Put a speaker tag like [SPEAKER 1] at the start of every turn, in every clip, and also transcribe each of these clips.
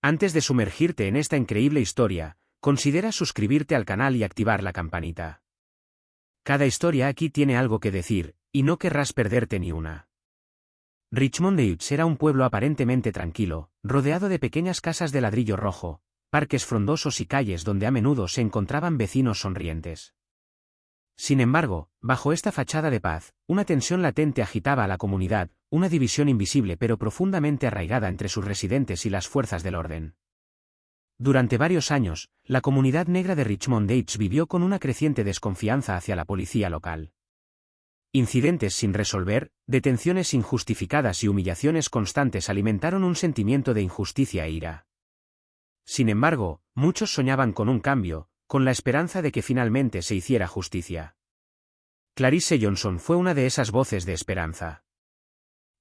[SPEAKER 1] Antes de sumergirte en esta increíble historia, considera suscribirte al canal y activar la campanita. Cada historia aquí tiene algo que decir, y no querrás perderte ni una. Richmond Heights era un pueblo aparentemente tranquilo, rodeado de pequeñas casas de ladrillo rojo, parques frondosos y calles donde a menudo se encontraban vecinos sonrientes. Sin embargo, bajo esta fachada de paz, una tensión latente agitaba a la comunidad, una división invisible pero profundamente arraigada entre sus residentes y las fuerzas del orden. Durante varios años, la comunidad negra de Richmond Heights vivió con una creciente desconfianza hacia la policía local. Incidentes sin resolver, detenciones injustificadas y humillaciones constantes alimentaron un sentimiento de injusticia e ira. Sin embargo, muchos soñaban con un cambio, con la esperanza de que finalmente se hiciera justicia. Clarice Johnson fue una de esas voces de esperanza.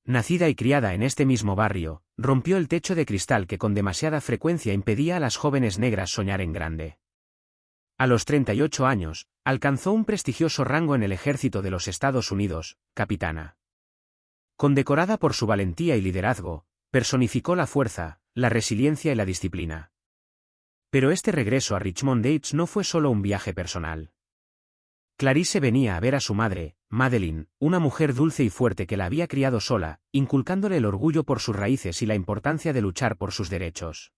[SPEAKER 1] Nacida y criada en este mismo barrio, rompió el techo de cristal que con demasiada frecuencia impedía a las jóvenes negras soñar en grande. A los 38 años, alcanzó un prestigioso rango en el ejército de los Estados Unidos, capitana. Condecorada por su valentía y liderazgo, personificó la fuerza, la resiliencia y la disciplina. Pero este regreso a Richmond Heights no fue solo un viaje personal. Clarice venía a ver a su madre, Madeline, una mujer dulce y fuerte que la había criado sola, inculcándole el orgullo por sus raíces y la importancia de luchar por sus derechos.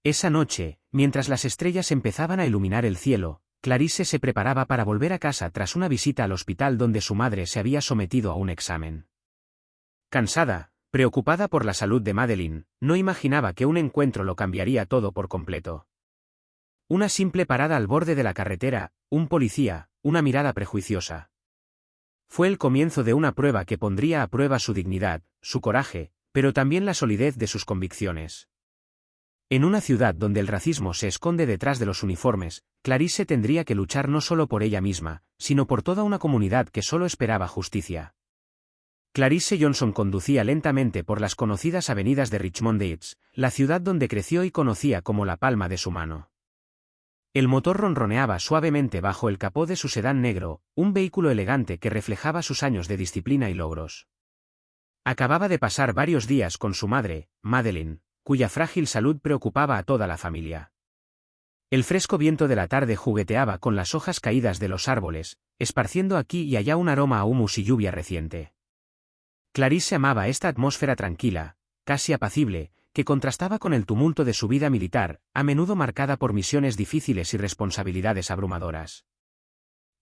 [SPEAKER 1] Esa noche, mientras las estrellas empezaban a iluminar el cielo, Clarice se preparaba para volver a casa tras una visita al hospital donde su madre se había sometido a un examen. Cansada, preocupada por la salud de Madeline, no imaginaba que un encuentro lo cambiaría todo por completo. Una simple parada al borde de la carretera, un policía, una mirada prejuiciosa. Fue el comienzo de una prueba que pondría a prueba su dignidad, su coraje, pero también la solidez de sus convicciones. En una ciudad donde el racismo se esconde detrás de los uniformes, Clarice tendría que luchar no solo por ella misma, sino por toda una comunidad que solo esperaba justicia. Clarice Johnson conducía lentamente por las conocidas avenidas de Richmond Heights, la ciudad donde creció y conocía como la palma de su mano. El motor ronroneaba suavemente bajo el capó de su sedán negro, un vehículo elegante que reflejaba sus años de disciplina y logros. Acababa de pasar varios días con su madre, Madeline, cuya frágil salud preocupaba a toda la familia. El fresco viento de la tarde jugueteaba con las hojas caídas de los árboles, esparciendo aquí y allá un aroma a humus y lluvia reciente. Clarice amaba esta atmósfera tranquila, casi apacible, que contrastaba con el tumulto de su vida militar, a menudo marcada por misiones difíciles y responsabilidades abrumadoras.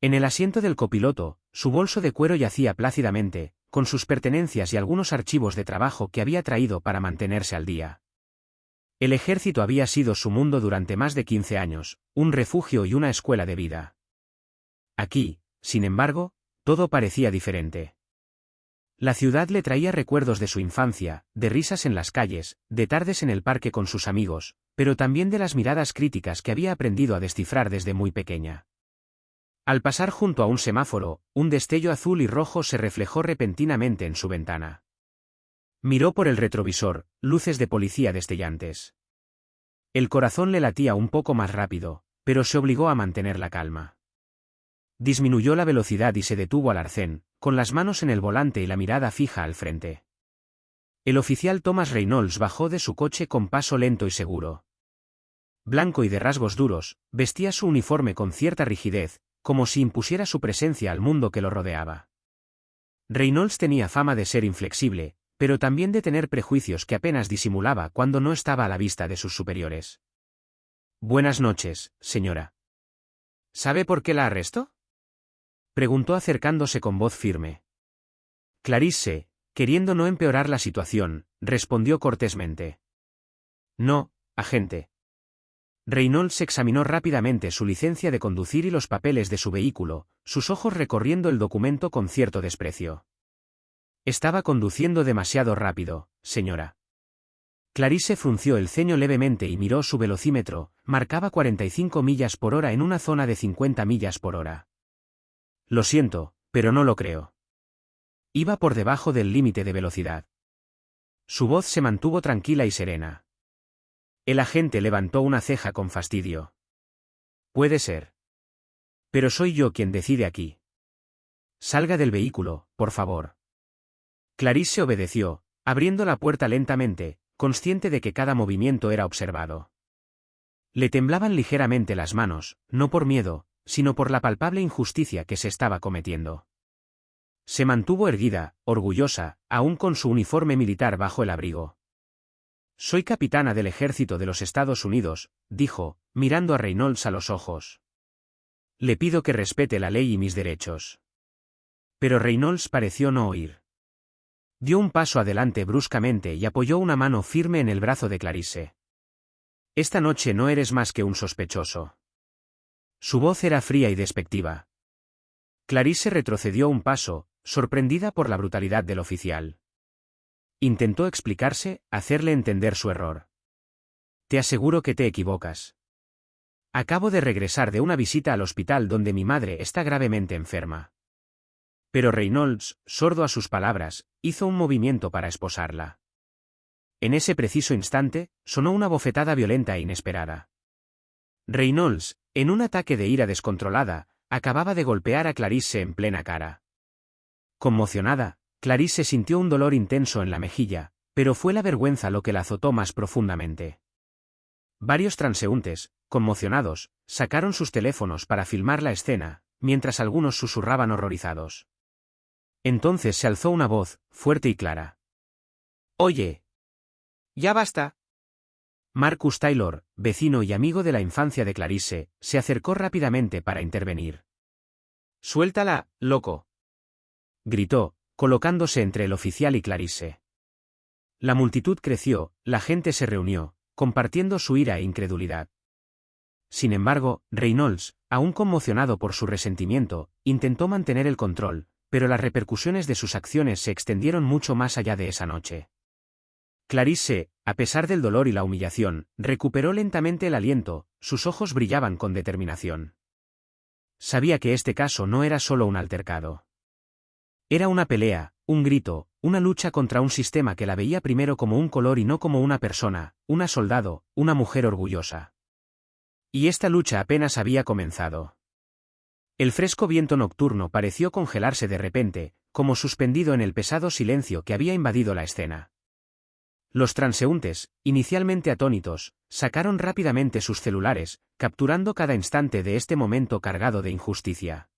[SPEAKER 1] En el asiento del copiloto, su bolso de cuero yacía plácidamente, con sus pertenencias y algunos archivos de trabajo que había traído para mantenerse al día. El ejército había sido su mundo durante más de 15 años, un refugio y una escuela de vida. Aquí, sin embargo, todo parecía diferente. La ciudad le traía recuerdos de su infancia, de risas en las calles, de tardes en el parque con sus amigos, pero también de las miradas críticas que había aprendido a descifrar desde muy pequeña. Al pasar junto a un semáforo, un destello azul y rojo se reflejó repentinamente en su ventana. Miró por el retrovisor, luces de policía destellantes. El corazón le latía un poco más rápido, pero se obligó a mantener la calma. Disminuyó la velocidad y se detuvo al arcén, con las manos en el volante y la mirada fija al frente. El oficial Thomas Reynolds bajó de su coche con paso lento y seguro. Blanco y de rasgos duros, vestía su uniforme con cierta rigidez, como si impusiera su presencia al mundo que lo rodeaba. Reynolds tenía fama de ser inflexible, pero también de tener prejuicios que apenas disimulaba cuando no estaba a la vista de sus superiores. «Buenas noches, señora». «¿Sabe por qué la arrestó?», preguntó acercándose con voz firme. Clarice, queriendo no empeorar la situación, respondió cortésmente. «No, agente». Reynolds examinó rápidamente su licencia de conducir y los papeles de su vehículo, sus ojos recorriendo el documento con cierto desprecio. «Estaba conduciendo demasiado rápido, señora». Clarice frunció el ceño levemente y miró su velocímetro, marcaba 45 millas por hora en una zona de 50 millas por hora. «Lo siento, pero no lo creo». Iba por debajo del límite de velocidad. Su voz se mantuvo tranquila y serena. El agente levantó una ceja con fastidio. «Puede ser. Pero soy yo quien decide aquí. Salga del vehículo, por favor». Clarice obedeció, abriendo la puerta lentamente, consciente de que cada movimiento era observado. Le temblaban ligeramente las manos, no por miedo, sino por la palpable injusticia que se estaba cometiendo. Se mantuvo erguida, orgullosa, aún con su uniforme militar bajo el abrigo. «Soy capitana del ejército de los Estados Unidos», dijo, mirando a Reynolds a los ojos. «Le pido que respete la ley y mis derechos». Pero Reynolds pareció no oír. Dio un paso adelante bruscamente y apoyó una mano firme en el brazo de Clarice. «Esta noche no eres más que un sospechoso». Su voz era fría y despectiva. Clarice retrocedió un paso, sorprendida por la brutalidad del oficial. Intentó explicarse, hacerle entender su error. «Te aseguro que te equivocas. Acabo de regresar de una visita al hospital donde mi madre está gravemente enferma». Pero Reynolds, sordo a sus palabras, hizo un movimiento para esposarla. En ese preciso instante, sonó una bofetada violenta e inesperada. Reynolds, en un ataque de ira descontrolada, acababa de golpear a Clarice en plena cara. Conmocionada, Clarice sintió un dolor intenso en la mejilla, pero fue la vergüenza lo que la azotó más profundamente. Varios transeúntes, conmocionados, sacaron sus teléfonos para filmar la escena, mientras algunos susurraban horrorizados. Entonces se alzó una voz, fuerte y clara. «Oye. Ya basta». Marcus Taylor, vecino y amigo de la infancia de Clarice, se acercó rápidamente para intervenir. «Suéltala, loco», gritó, colocándose entre el oficial y Clarice. La multitud creció, la gente se reunió, compartiendo su ira e incredulidad. Sin embargo, Reynolds, aún conmocionado por su resentimiento, intentó mantener el control, pero las repercusiones de sus acciones se extendieron mucho más allá de esa noche. Clarice, a pesar del dolor y la humillación, recuperó lentamente el aliento, sus ojos brillaban con determinación. Sabía que este caso no era solo un altercado. Era una pelea, un grito, una lucha contra un sistema que la veía primero como un color y no como una persona, una soldado, una mujer orgullosa. Y esta lucha apenas había comenzado. El fresco viento nocturno pareció congelarse de repente, como suspendido en el pesado silencio que había invadido la escena. Los transeúntes, inicialmente atónitos, sacaron rápidamente sus celulares, capturando cada instante de este momento cargado de injusticia.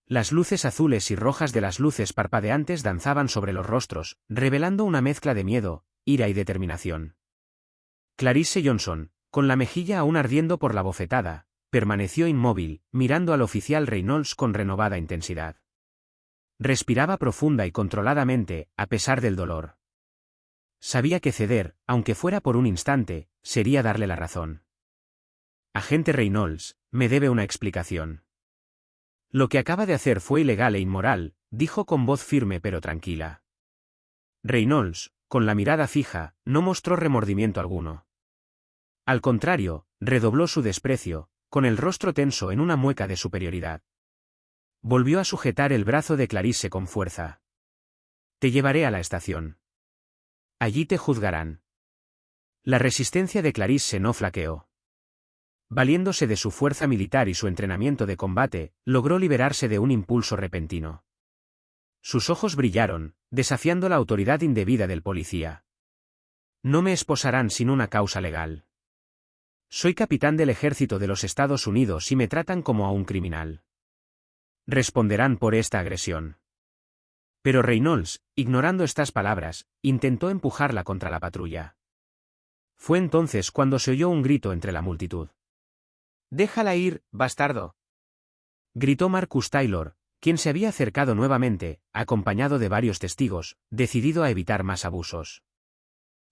[SPEAKER 1] Las luces azules y rojas de las luces parpadeantes danzaban sobre los rostros, revelando una mezcla de miedo, ira y determinación. Clarice Johnson, con la mejilla aún ardiendo por la bofetada, permaneció inmóvil, mirando al oficial Reynolds con renovada intensidad. Respiraba profunda y controladamente, a pesar del dolor. Sabía que ceder, aunque fuera por un instante, sería darle la razón. «Agente Reynolds, me debe una explicación». «Lo que acaba de hacer fue ilegal e inmoral», dijo con voz firme pero tranquila. Reynolds, con la mirada fija, no mostró remordimiento alguno. Al contrario, redobló su desprecio, con el rostro tenso en una mueca de superioridad. Volvió a sujetar el brazo de Clarice con fuerza. «Te llevaré a la estación. Allí te juzgarán». La resistencia de Clarice no flaqueó. Valiéndose de su fuerza militar y su entrenamiento de combate, logró liberarse de un impulso repentino. Sus ojos brillaron, desafiando la autoridad indebida del policía. «No me esposarán sin una causa legal. Soy capitán del ejército de los Estados Unidos y me tratan como a un criminal. Responderán por esta agresión». Pero Reynolds, ignorando estas palabras, intentó empujarla contra la patrulla. Fue entonces cuando se oyó un grito entre la multitud. «Déjala ir, bastardo», gritó Marcus Taylor, quien se había acercado nuevamente, acompañado de varios testigos, decidido a evitar más abusos.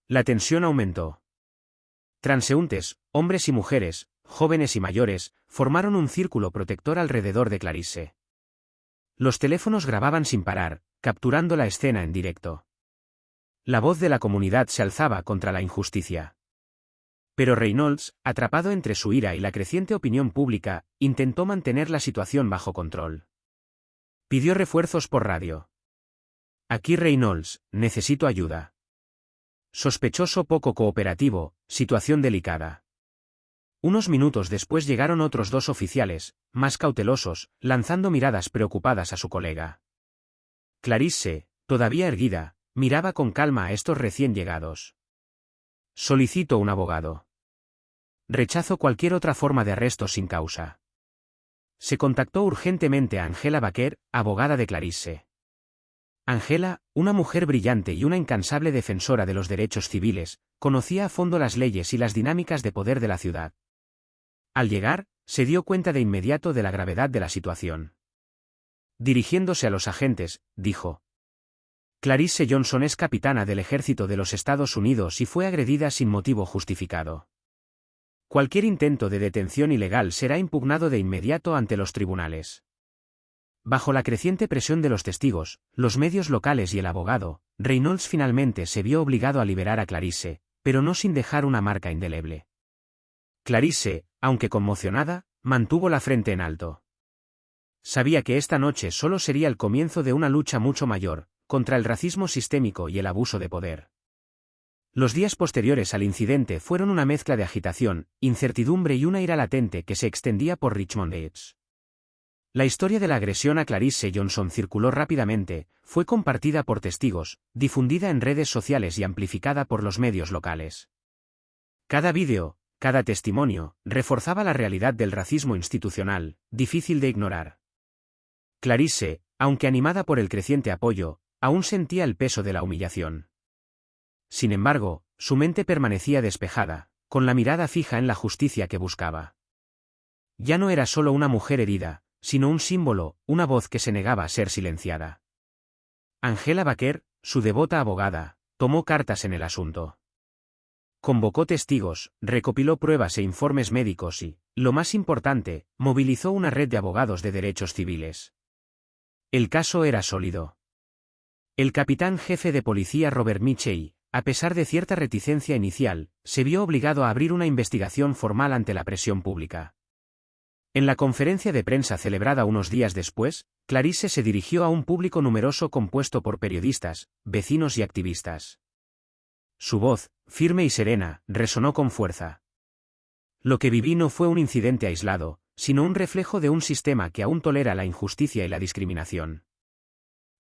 [SPEAKER 1] La tensión aumentó. Transeúntes, hombres y mujeres, jóvenes y mayores, formaron un círculo protector alrededor de Clarice. Los teléfonos grababan sin parar, capturando la escena en directo. La voz de la comunidad se alzaba contra la injusticia. Pero Reynolds, atrapado entre su ira y la creciente opinión pública, intentó mantener la situación bajo control. Pidió refuerzos por radio. «Aquí Reynolds, necesito ayuda». Sospechoso poco cooperativo, situación delicada. Unos minutos después llegaron otros dos oficiales, más cautelosos, lanzando miradas preocupadas a su colega. Clarice, todavía erguida, miraba con calma a estos recién llegados. Solicito un abogado. Rechazo cualquier otra forma de arresto sin causa. Se contactó urgentemente a Angela Baker, abogada de Clarisse. Angela, una mujer brillante y una incansable defensora de los derechos civiles, conocía a fondo las leyes y las dinámicas de poder de la ciudad. Al llegar, se dio cuenta de inmediato de la gravedad de la situación. Dirigiéndose a los agentes, dijo: Clarisse Johnson es capitana del ejército de los Estados Unidos y fue agredida sin motivo justificado. Cualquier intento de detención ilegal será impugnado de inmediato ante los tribunales. Bajo la creciente presión de los testigos, los medios locales y el abogado, Reynolds finalmente se vio obligado a liberar a Clarisse, pero no sin dejar una marca indeleble. Clarisse, aunque conmocionada, mantuvo la frente en alto. Sabía que esta noche solo sería el comienzo de una lucha mucho mayor, contra el racismo sistémico y el abuso de poder. Los días posteriores al incidente fueron una mezcla de agitación, incertidumbre y una ira latente que se extendía por Richmond Heights. La historia de la agresión a Clarisse Johnson circuló rápidamente, fue compartida por testigos, difundida en redes sociales y amplificada por los medios locales. Cada vídeo, cada testimonio, reforzaba la realidad del racismo institucional, difícil de ignorar. Clarisse, aunque animada por el creciente apoyo, aún sentía el peso de la humillación. Sin embargo, su mente permanecía despejada, con la mirada fija en la justicia que buscaba. Ya no era solo una mujer herida, sino un símbolo, una voz que se negaba a ser silenciada. Angela Baker, su devota abogada, tomó cartas en el asunto. Convocó testigos, recopiló pruebas e informes médicos y, lo más importante, movilizó una red de abogados de derechos civiles. El caso era sólido. El capitán jefe de policía Robert Mitchell, a pesar de cierta reticencia inicial, se vio obligado a abrir una investigación formal ante la presión pública. En la conferencia de prensa celebrada unos días después, Clarisse se dirigió a un público numeroso compuesto por periodistas, vecinos y activistas. Su voz, firme y serena, resonó con fuerza. Lo que viví no fue un incidente aislado, sino un reflejo de un sistema que aún tolera la injusticia y la discriminación.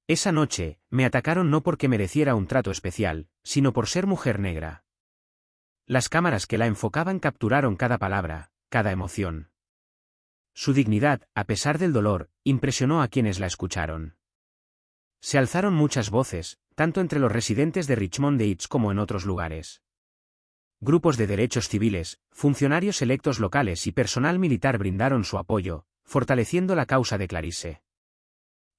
[SPEAKER 1] Esa noche, me atacaron no porque mereciera un trato especial, sino por ser mujer negra. Las cámaras que la enfocaban capturaron cada palabra, cada emoción. Su dignidad, a pesar del dolor, impresionó a quienes la escucharon. Se alzaron muchas voces, tanto entre los residentes de Richmond Heights como en otros lugares. Grupos de derechos civiles, funcionarios electos locales y personal militar brindaron su apoyo, fortaleciendo la causa de Clarisse.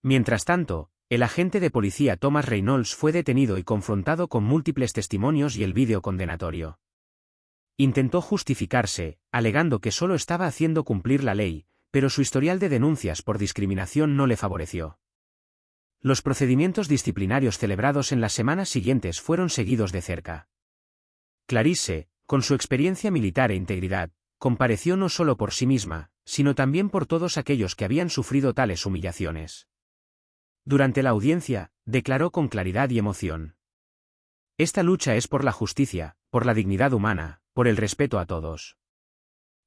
[SPEAKER 1] Mientras tanto, el agente de policía Thomas Reynolds fue detenido y confrontado con múltiples testimonios y el vídeo condenatorio. Intentó justificarse, alegando que solo estaba haciendo cumplir la ley, pero su historial de denuncias por discriminación no le favoreció. Los procedimientos disciplinarios celebrados en las semanas siguientes fueron seguidos de cerca. Clarisse, con su experiencia militar e integridad, compareció no solo por sí misma, sino también por todos aquellos que habían sufrido tales humillaciones. Durante la audiencia, declaró con claridad y emoción: Esta lucha es por la justicia, por la dignidad humana, por el respeto a todos.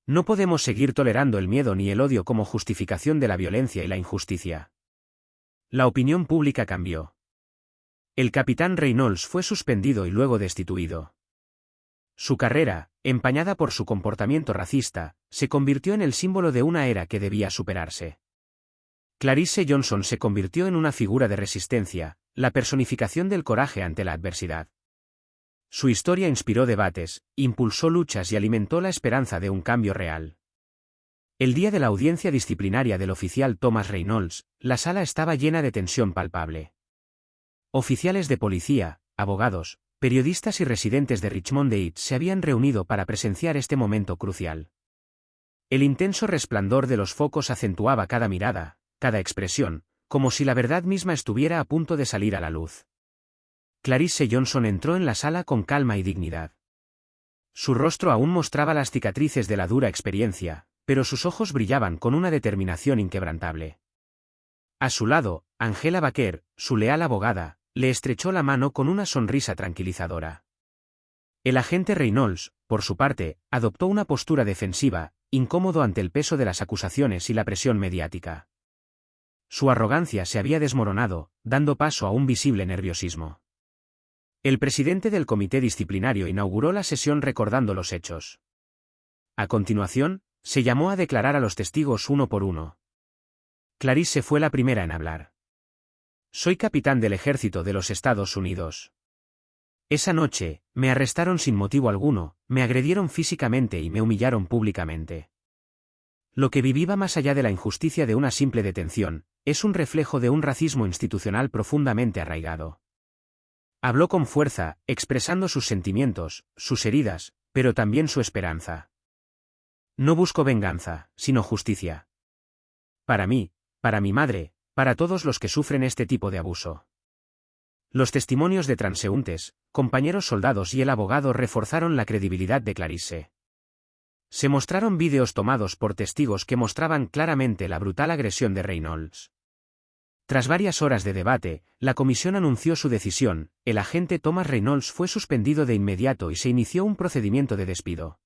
[SPEAKER 1] No podemos seguir tolerando el miedo ni el odio como justificación de la violencia y la injusticia. La opinión pública cambió. El capitán Reynolds fue suspendido y luego destituido. Su carrera, empañada por su comportamiento racista, se convirtió en el símbolo de una era que debía superarse. Clarisse Johnson se convirtió en una figura de resistencia, la personificación del coraje ante la adversidad. Su historia inspiró debates, impulsó luchas y alimentó la esperanza de un cambio real. El día de la audiencia disciplinaria del oficial Thomas Reynolds, la sala estaba llena de tensión palpable. Oficiales de policía, abogados, periodistas y residentes de Richmond Heights se habían reunido para presenciar este momento crucial. El intenso resplandor de los focos acentuaba cada mirada, cada expresión, como si la verdad misma estuviera a punto de salir a la luz. Clarisse Johnson entró en la sala con calma y dignidad. Su rostro aún mostraba las cicatrices de la dura experiencia, pero sus ojos brillaban con una determinación inquebrantable. A su lado, Angela Baker, su leal abogada, le estrechó la mano con una sonrisa tranquilizadora. El agente Reynolds, por su parte, adoptó una postura defensiva, incómodo ante el peso de las acusaciones y la presión mediática. Su arrogancia se había desmoronado, dando paso a un visible nerviosismo. El presidente del comité disciplinario inauguró la sesión recordando los hechos. A continuación, se llamó a declarar a los testigos uno por uno. Clarice fue la primera en hablar. Soy capitán del ejército de los Estados Unidos. Esa noche, me arrestaron sin motivo alguno, me agredieron físicamente y me humillaron públicamente. Lo que viví va más allá de la injusticia de una simple detención, es un reflejo de un racismo institucional profundamente arraigado. Habló con fuerza, expresando sus sentimientos, sus heridas, pero también su esperanza. No busco venganza, sino justicia. Para mí, para mi madre, para todos los que sufren este tipo de abuso. Los testimonios de transeúntes, compañeros soldados y el abogado reforzaron la credibilidad de Clarice. Se mostraron vídeos tomados por testigos que mostraban claramente la brutal agresión de Reynolds. Tras varias horas de debate, la comisión anunció su decisión, el agente Thomas Reynolds fue suspendido de inmediato y se inició un procedimiento de despido.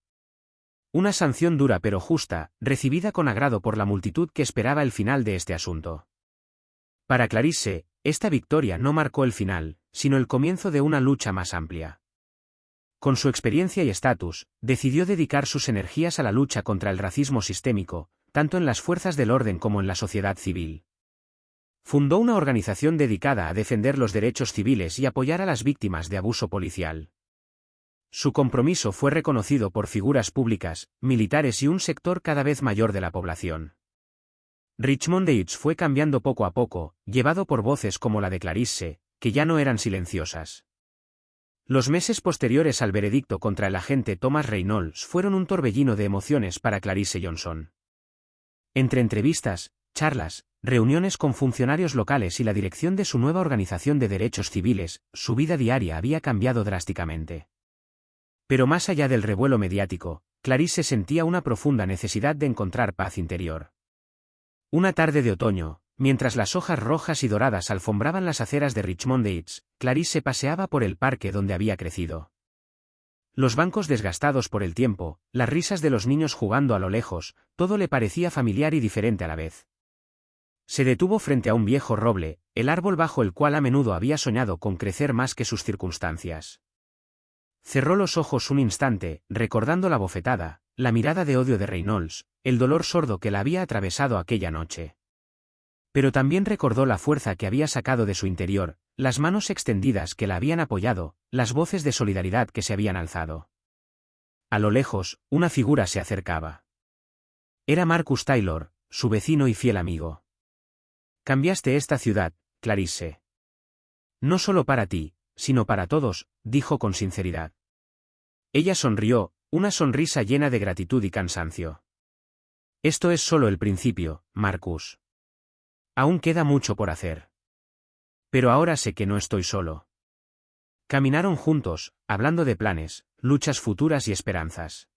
[SPEAKER 1] Una sanción dura pero justa, recibida con agrado por la multitud que esperaba el final de este asunto. Para Clarice, esta victoria no marcó el final, sino el comienzo de una lucha más amplia. Con su experiencia y estatus, decidió dedicar sus energías a la lucha contra el racismo sistémico, tanto en las fuerzas del orden como en la sociedad civil. Fundó una organización dedicada a defender los derechos civiles y apoyar a las víctimas de abuso policial. Su compromiso fue reconocido por figuras públicas, militares y un sector cada vez mayor de la población. Richmond Heights fue cambiando poco a poco, llevado por voces como la de Clarice, que ya no eran silenciosas. Los meses posteriores al veredicto contra el agente Thomas Reynolds fueron un torbellino de emociones para Clarice Johnson. Entre entrevistas, charlas, reuniones con funcionarios locales y la dirección de su nueva organización de derechos civiles, su vida diaria había cambiado drásticamente. Pero más allá del revuelo mediático, Clarice sentía una profunda necesidad de encontrar paz interior. Una tarde de otoño, mientras las hojas rojas y doradas alfombraban las aceras de Richmond Heights, Clarice paseaba por el parque donde había crecido. Los bancos desgastados por el tiempo, las risas de los niños jugando a lo lejos, todo le parecía familiar y diferente a la vez. Se detuvo frente a un viejo roble, el árbol bajo el cual a menudo había soñado con crecer más que sus circunstancias. Cerró los ojos un instante, recordando la bofetada, la mirada de odio de Reynolds, el dolor sordo que la había atravesado aquella noche. Pero también recordó la fuerza que había sacado de su interior, las manos extendidas que la habían apoyado, las voces de solidaridad que se habían alzado. A lo lejos, una figura se acercaba. Era Marcus Taylor, su vecino y fiel amigo. Cambiaste esta ciudad, Clarice. No solo para ti, sino para todos, dijo con sinceridad. Ella sonrió, una sonrisa llena de gratitud y cansancio. Esto es solo el principio, Marcus. Aún queda mucho por hacer. Pero ahora sé que no estoy solo. Caminaron juntos, hablando de planes, luchas futuras y esperanzas.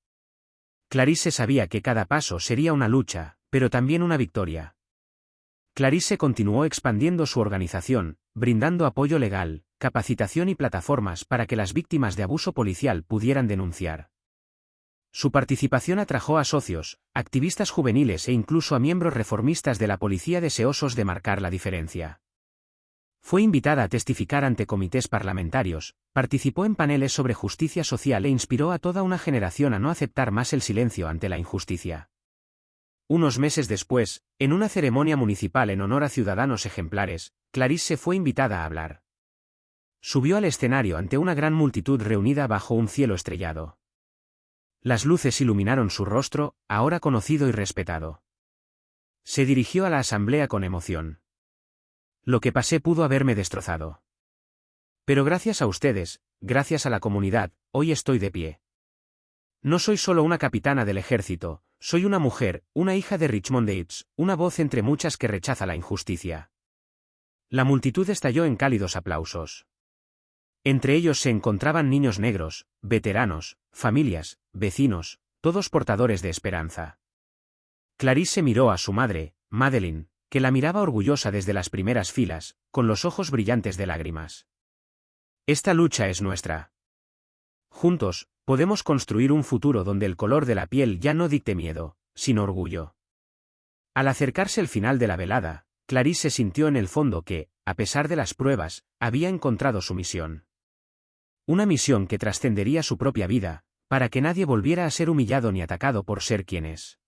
[SPEAKER 1] Clarice sabía que cada paso sería una lucha, pero también una victoria. Clarice continuó expandiendo su organización, brindando apoyo legal, capacitación y plataformas para que las víctimas de abuso policial pudieran denunciar. Su participación atrajo a socios, activistas juveniles e incluso a miembros reformistas de la policía deseosos de marcar la diferencia. Fue invitada a testificar ante comités parlamentarios, participó en paneles sobre justicia social e inspiró a toda una generación a no aceptar más el silencio ante la injusticia. Unos meses después, en una ceremonia municipal en honor a ciudadanos ejemplares, Clarice fue invitada a hablar. Subió al escenario ante una gran multitud reunida bajo un cielo estrellado. Las luces iluminaron su rostro, ahora conocido y respetado. Se dirigió a la asamblea con emoción. Lo que pasé pudo haberme destrozado. Pero gracias a ustedes, gracias a la comunidad, hoy estoy de pie. No soy solo una capitana del ejército, soy una mujer, una hija de Richmond Heights, una voz entre muchas que rechaza la injusticia. La multitud estalló en cálidos aplausos. Entre ellos se encontraban niños negros, veteranos, familias, vecinos, todos portadores de esperanza. Clarice miró a su madre, Madeline, que la miraba orgullosa desde las primeras filas, con los ojos brillantes de lágrimas. Esta lucha es nuestra. Juntos, podemos construir un futuro donde el color de la piel ya no dicte miedo, sino orgullo. Al acercarse el final de la velada, Clarice sintió en el fondo que, a pesar de las pruebas, había encontrado su misión. Una misión que trascendería su propia vida, para que nadie volviera a ser humillado ni atacado por ser quien es.